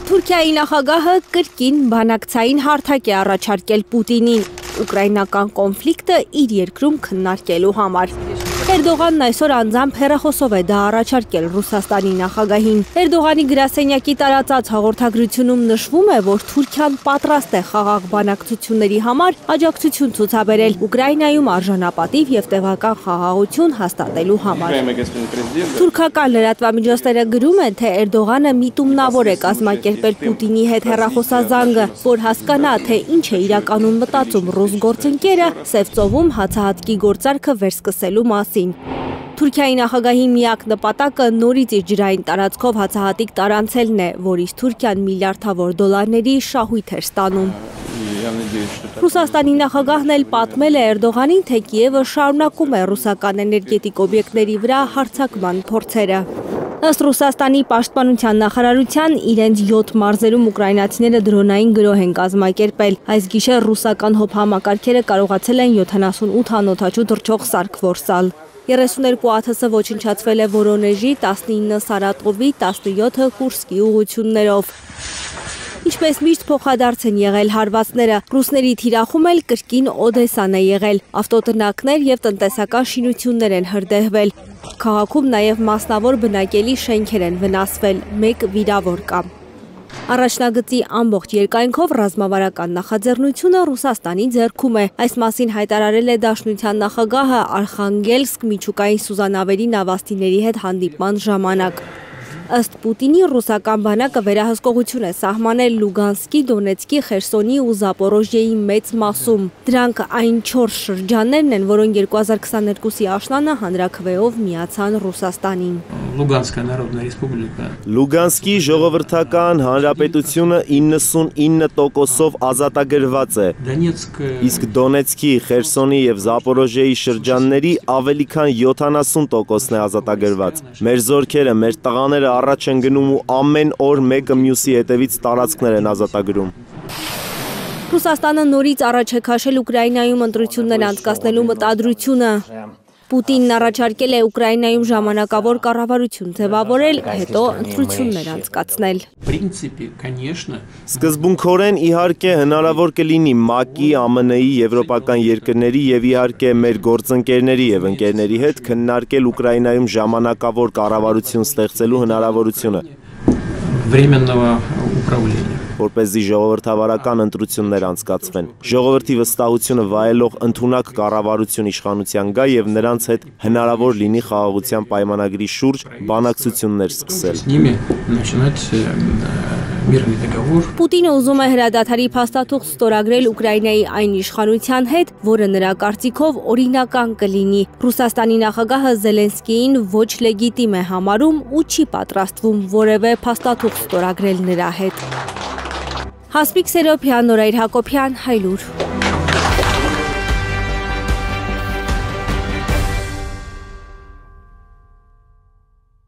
Թուրքիայի նախագահը կրկին բանակցային հարթակ է առաջարկել Պուտինին ուկրաինական կոնֆլիկտը իր երկրում քննարկելու համար։ Էրդողանն այսօր անձամբ հեռախոսով է դա առաջարկել Ռուսաստանի նախագահին։ Էրդողանի գրասենյակի տարածած հաղորդագրությունում նշվում է, որ Թուրքիան պատրաստ է խաղաղ բանակցությունների համար աջակցություն ցուցաբերել Ուկրաինայում արժանապատիվ եւ տևական խաղաղություն հաստատելու համար։ Թուրքական լրատվամիջոցները գրում են, թե Էրդողանը միտումնավոր է կազմակերպել Պուտինի հետ հեռախոսազանգը, որ հասկանա, թե ինչ է իրականում մտածում ռուս գործընկերը Սև ծովում հացահատկի գործարքը վերսկսելու մասին։ Թուրքիայի նախագահի միակ նպատակը նորից իր ջրային տարածքով հացահատիկ տարանցելն է, որից Թուրքիան միլիարդավոր դոլարների շահույթ էր ստանում։ Ռուսաստանի նախագահն էլ պատմել է Էրդողանին, թե Կիևը շարունակում է ռուսական էներգետիկ օբյեկտների վրա հարձակման փորձերը։ Ըստ Ռուսաստանի պաշտպանության նախարարության, իրենց 7 մարզերում ուկրաինացիները դրոնային գրոհ են կազմակերպել։ Այս գիշեր ռուսական հոբ համակարգերը կարողացել են 78 անօդաչու թռչող սարք որսալ։ 32 ԱԹՍ ոչնչացվել է Վորոնեժի, 19 Սարատովի, 17-ը Կուրսկի ուղղություններով։ Ինչպես միշտ փոխադարձ են եղել հարվածները, ռուսների թիրախում էլ կրկին Օդեսան է եղել, ավտոտնակներ և տնտեսական շինություններ են հրդեհվել։ Քաղաքում նաև մասնավոր բնակելի շենքեր են վնասվել, մեկ վիրավոր կա։ Առաջնագծի ամբողջ երկայնքով ռազմավարական նախաձեռնությունը Ռուսաստանի ձեռքում է։ Այս մասին հայտարարել է Դաշնության նախագահը Արխանգելսկ միջուկային սուզանավերի նավաստիների հետ հանդիպման ժամանակ։ Ըստ Պուտինի, ռուսական բանակը վերահսկողություն է սահմանել Լուգանսկի, Դոնեցկի, Խերսոնի ու Զապորոժիեի մեծ մասում։ Դրանք այն 4 շրջաններն են, որոնք 2022-ի աշնանը հանրաքվեով միացան Ռուսաստանին։ Լուգանսկի ժողովրդական հանրապետությունը 99%-ով ազատագրված է, իսկ Դոնեցկի, Խերսոնի և Զապորոժիեի շրջանների ավելի քան 70%-ն է ազատագրված։ Մեր զորքերը, մեր տղաները առաջ են գնում ու ամեն օր մեկը մյուսի հետևից տարածքներ են ազատագրում։ Ռուսաստանը նորից առաջ է քաշել Ուկրաինայում ընտրություններ անցկացնելու մտադրությունը։ Պուտինն առաջարկել է Ուկրաինայում ժամանակավոր կառավարություն ձևավորել, հետո ընտրություններ անցկացնել։ Սկզբունքորեն իհարկե հնարավոր կլինի ՄԱԿ-ի, ԱՄՆ-ի, եվրոպական երկրների եւ իհարկե մեր գործընկերների եւ ընկերների հետ քննարկել Ուկրաինայում ժամանակավոր կառավարություն ստեղծելու հնարավորությունը, որպեսզի ժողովրդավարական ընտրություններ անցկացվեն, ժողովրդի վստահությունը վայելող ընդունակ կառավարություն իշխանության գա եւ նրանց հետ հնարավոր լինի խաղաղության պայմանագրի շուրջ բանակցություններ սկսել։ Պուտինը ուզում է հրադադարի փաստաթուղթ ստորագրել Ուկրաինայի այն իշխանության հետ, որը նրա կարծիքով օրինական կլինի։ Ռուսաստանի նախագահը Զելենսկիին ոչ լեգիտիմ է համարում ու չի պատրաստվում որևէ փաստաթուղթ ստորագրել նրա հետ։ Հասմիկ Սերոբյան, Նորայր Հակոբյան, Հայլուր։